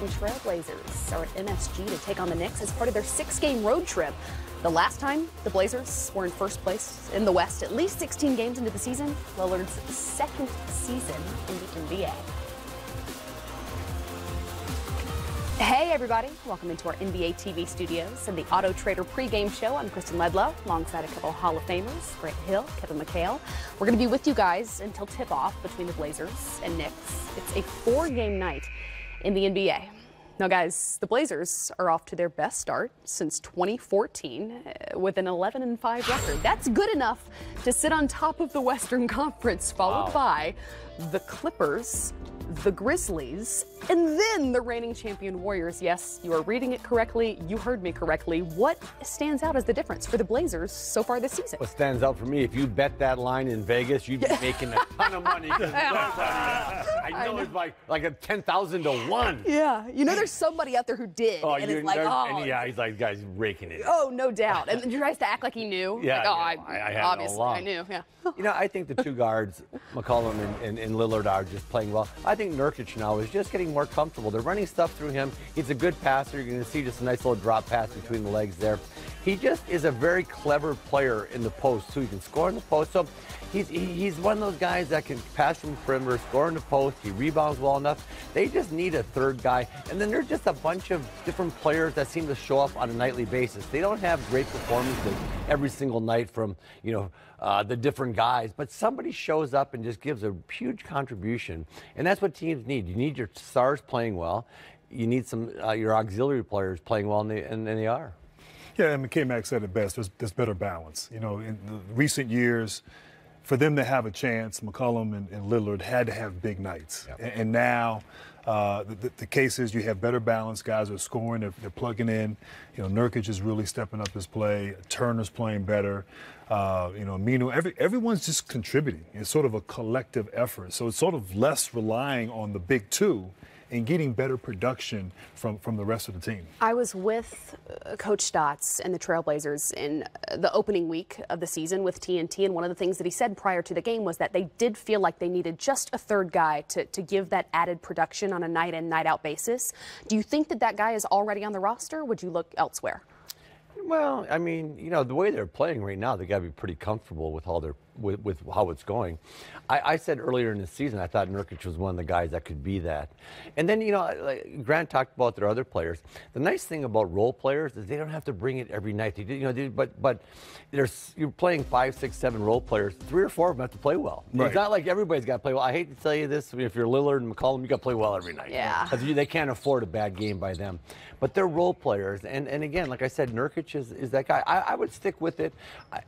Portland Trail Blazers are at MSG to take on the Knicks as part of their 6-game road trip. The last time the Blazers were in first place in the West, at least 16 games into the season, Lillard's second season in the NBA. Hey everybody, welcome into our NBA TV studios and the Auto Trader pregame show. I'm Kristen Ledlow, alongside a couple of Hall of Famers, Grant Hill, Kevin McHale. We're going to be with you guys until tip-off between the Blazers and Knicks. It's a 4-game night in the NBA. Now guys, the Blazers are off to their best start since 2014 with an 11-5 record. That's good enough to sit on top of the Western Conference, followed by the Clippers, the Grizzlies, and then the reigning champion Warriors. Yes, you are reading it correctly. You heard me correctly. What stands out as the difference for the Blazers so far this season? What stands out for me, if you bet that line in Vegas, you'd be making a ton of money. I know it's like a 10,000 to 1. Yeah, you know there's somebody out there who did. Oh, and it's like, and yeah, he's like, guys, raking it. Oh, no doubt. And he tries to act like he knew. Yeah, like, I had obviously, no I knew. Yeah. You know, I think the two guards, McCollum and Lillard, are just playing well. I think Nurkic now is just getting more comfortable. They're running stuff through him. He's a good passer. You're going to see just a nice little drop pass between the legs there. He just is a very clever player in the post, too. He can score in the post. So he's one of those guys that can pass from the perimeter, score in the post. He rebounds well enough. They just need a third guy. And then there's just a bunch of different players that seem to show up on a nightly basis. They don't have great performances every single night from, the different guys, but somebody shows up and just gives a huge contribution. And that's what teams need. You need your stars playing well. You need some your auxiliary players playing well, and they are. Yeah, and K-Mac said it best. There's better balance. You know, in the recent years, for them to have a chance, McCollum and Lillard had to have big nights. Yep. And now the case is you have better balance. Guys are scoring. They're plugging in. You know, Nurkic is really stepping up his play. Turner's playing better. Mino, everyone's just contributing. It's sort of a collective effort. So it's sort of less relying on the big two and getting better production from the rest of the team. I was with Coach Stotts and the Trailblazers in the opening week of the season with TNT, and one of the things that he said prior to the game was that they did feel like they needed just a third guy to give that added production on a night-in, night-out basis. Do you think that guy is already on the roster? Would you look elsewhere? Well, I mean, the way they're playing right now, they got to be pretty comfortable with how it's going. I said earlier in the season, I thought Nurkic was one of the guys that could be that. And then, like Grant talked about their other players. The nice thing about role players is they don't have to bring it every night. But you're playing 5, 6, 7 role players. 3 or 4 of them have to play well. Right. It's not like everybody's got to play well. I hate to tell you this. If you're Lillard and McCollum, you got to play well every night. Yeah. Because they can't afford a bad game by them. But they're role players. And again, like I said, Nurkic is that guy. I would stick with it.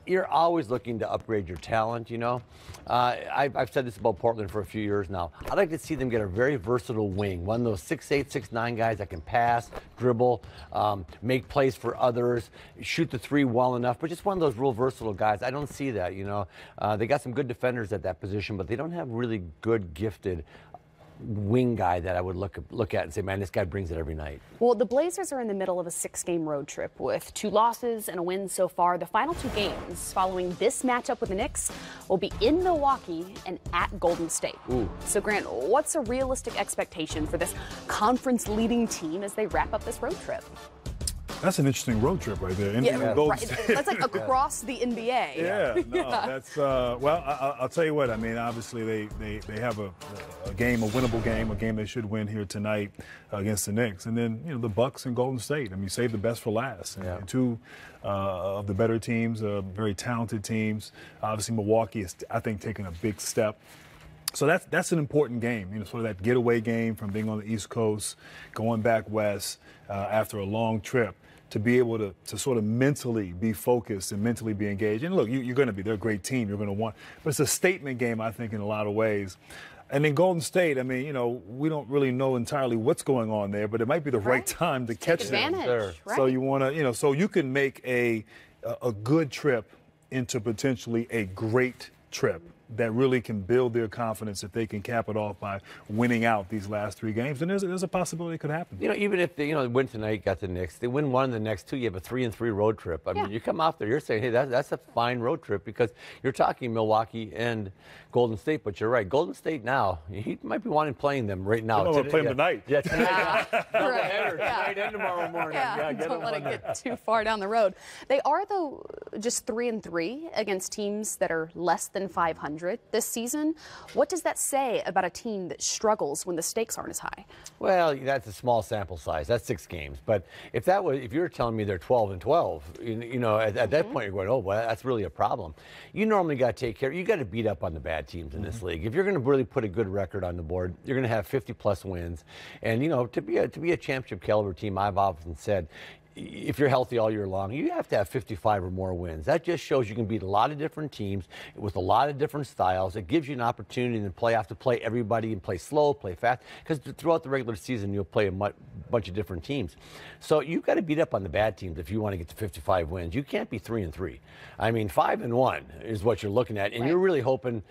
You're always looking to upgrade your talent, I've said this about Portland for a few years now. I'd like to see them get a very versatile wing, one of those 6'8", 6'9" guys that can pass, dribble, make plays for others, shoot the three well enough, but just one of those real versatile guys. I don't see that, They got some good defenders at that position, but they don't have really good, gifted wing guy that I would look at and say, man, this guy brings it every night. Well, the Blazers are in the middle of a 6-game road trip with 2 losses and a win so far. The final 2 games following this matchup with the Knicks will be in Milwaukee and at Golden State. Ooh. So, Grant, what's a realistic expectation for this conference-leading team as they wrap up this road trip? That's an interesting road trip right there. That's like across the NBA. Yeah, no, that's I'll tell you what. I mean, obviously they have a winnable game, a game they should win here tonight against the Knicks, and then the Bucks and Golden State. I mean, save the best for last. And 2 of the better teams, very talented teams. Obviously, Milwaukee is, I think, taking a big step. So that's an important game, sort of that getaway game from being on the East Coast, going back west after a long trip, to be able to sort of mentally be focused and mentally be engaged. And look, you're going to be, they're a great team. You're going to want, but it's a statement game, I think, in a lot of ways. And in Golden State, I mean, we don't really know entirely what's going on there, but it might be the right time to catch them. Right. So you want to, so you can make a good trip into potentially a great trip. that really can build their confidence if they can cap it off by winning out these last 3 games, then there's a possibility it could happen. Even if they win tonight, got the Knicks, they win one of the next 2, you have a 3-3 road trip. I mean, you come out there, you're saying, hey, that's a fine road trip, because you're talking Milwaukee and Golden State. But you're right, Golden State now, he might be wanting playing them right now. We're playing tonight. Yeah, tonight. Right. Tonight and tomorrow morning. Don't let it get too far down the road. They are, though, just 3-3 against teams that are less than 500 this season. What does that say about a team that struggles when the stakes aren't as high? Well, that's a small sample size. That's 6 games. But if you were telling me they're 12-12, at that point you're going, oh, well, that's really a problem. You normally got to take care. You got to beat up on the bad teams in this league. If you're going to really put a good record on the board, you're going to have 50+ wins. And to be a championship caliber team, I've often said, if you're healthy all year long, you have to have 55 or more wins. That just shows you can beat a lot of different teams with a lot of different styles. It gives you an opportunity in the playoff to play everybody and play slow, play fast, because throughout the regular season, you'll play a bunch of different teams. So you've got to beat up on the bad teams if you want to get to 55 wins. You can't be 3-3. I mean, 5-1 is what you're looking at, and you're really hoping,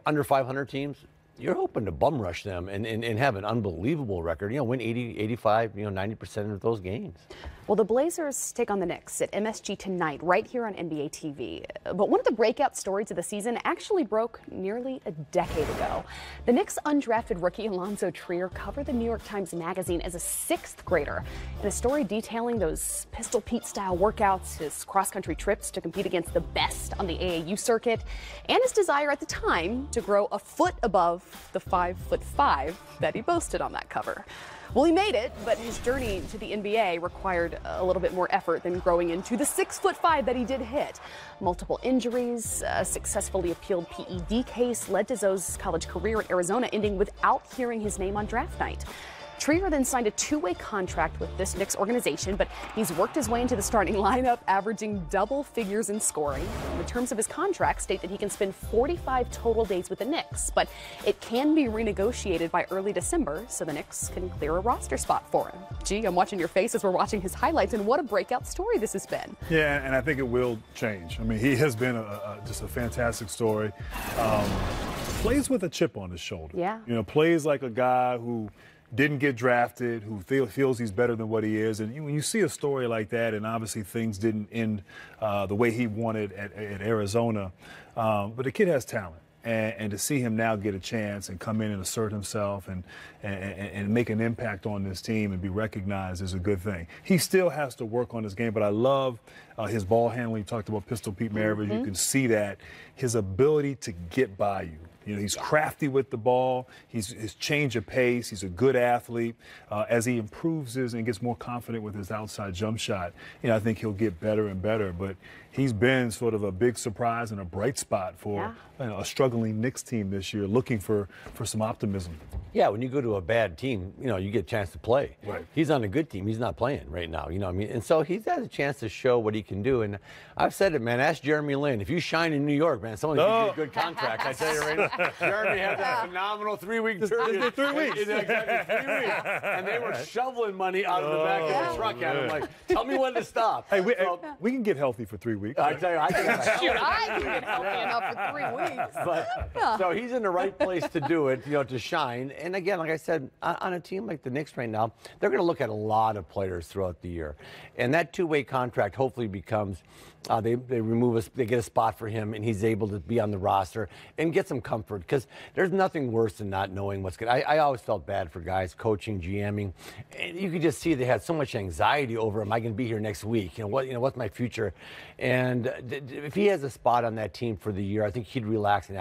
under 500 teams, you're hoping to bum rush them and have an unbelievable record, win 80, 85, 90% of those games. Well, the Blazers take on the Knicks at MSG tonight, right here on NBA TV. But one of the breakout stories of the season actually broke nearly a decade ago. The Knicks' undrafted rookie Alonzo Trier covered the New York Times Magazine as a 6th grader in a story detailing those Pistol Pete-style workouts, his cross-country trips to compete against the best on the AAU circuit, and his desire at the time to grow a foot above the 5'5" that he boasted on that cover. Well, he made it, but his journey to the NBA required a little bit more effort than growing into the 6'5" that he did hit. Multiple injuries, a successfully appealed PED case led to Zoe's college career at Arizona ending without hearing his name on draft night. Trier then signed a 2-way contract with this Knicks organization, but he's worked his way into the starting lineup, averaging double figures in scoring. The terms of his contract state that he can spend 45 total days with the Knicks, but it can be renegotiated by early December, so the Knicks can clear a roster spot for him. Gee, I'm watching your face as we're watching his highlights, and what a breakout story this has been. Yeah, and I think it will change. I mean, he has been just a fantastic story. Plays with a chip on his shoulder. Yeah. Plays like a guy who didn't get drafted, who feels he's better than what he is. And when you see a story like that, and obviously things didn't end the way he wanted at Arizona, but the kid has talent. And to see him now get a chance and come in and assert himself and make an impact on this team and be recognized is a good thing. He still has to work on his game, but I love his ball handling. You talked about Pistol Pete Maravich. You can see that, his ability to get by you. He's crafty with the ball. His change of pace. He's a good athlete. As he improves and gets more confident with his outside jump shot, I think he'll get better and better. But he's been sort of a big surprise and a bright spot for a struggling Knicks team this year, looking for some optimism. Yeah, when you go to a bad team, you get a chance to play. Right. He's on a good team. He's not playing right now, And so he's had a chance to show what he can do. And I've said it, man, ask Jeremy Lin. If you shine in New York, man, someone gives you a good contract. I tell you right now. Jeremy had that phenomenal 3-week period. 3 weeks. Exactly, 3 weeks. And they were shoveling money out of the back of the truck at him. Like, tell me when to stop. Hey, we can get healthy for 3 weeks. I tell you, I can get healthy enough for 3 weeks. But, so he's in the right place to do it, to shine. And again, like I said, on a team like the Knicks right now, they're going to look at a lot of players throughout the year. And that 2-way contract hopefully becomes they get a spot for him, and he's able to be on the roster and get some comfort, because there's nothing worse than not knowing what's going. I always felt bad for guys coaching, GMing, and you could just see they had so much anxiety over, am I going to be here next week? What's my future? And if he has a spot on that team for the year, I think he'd relax and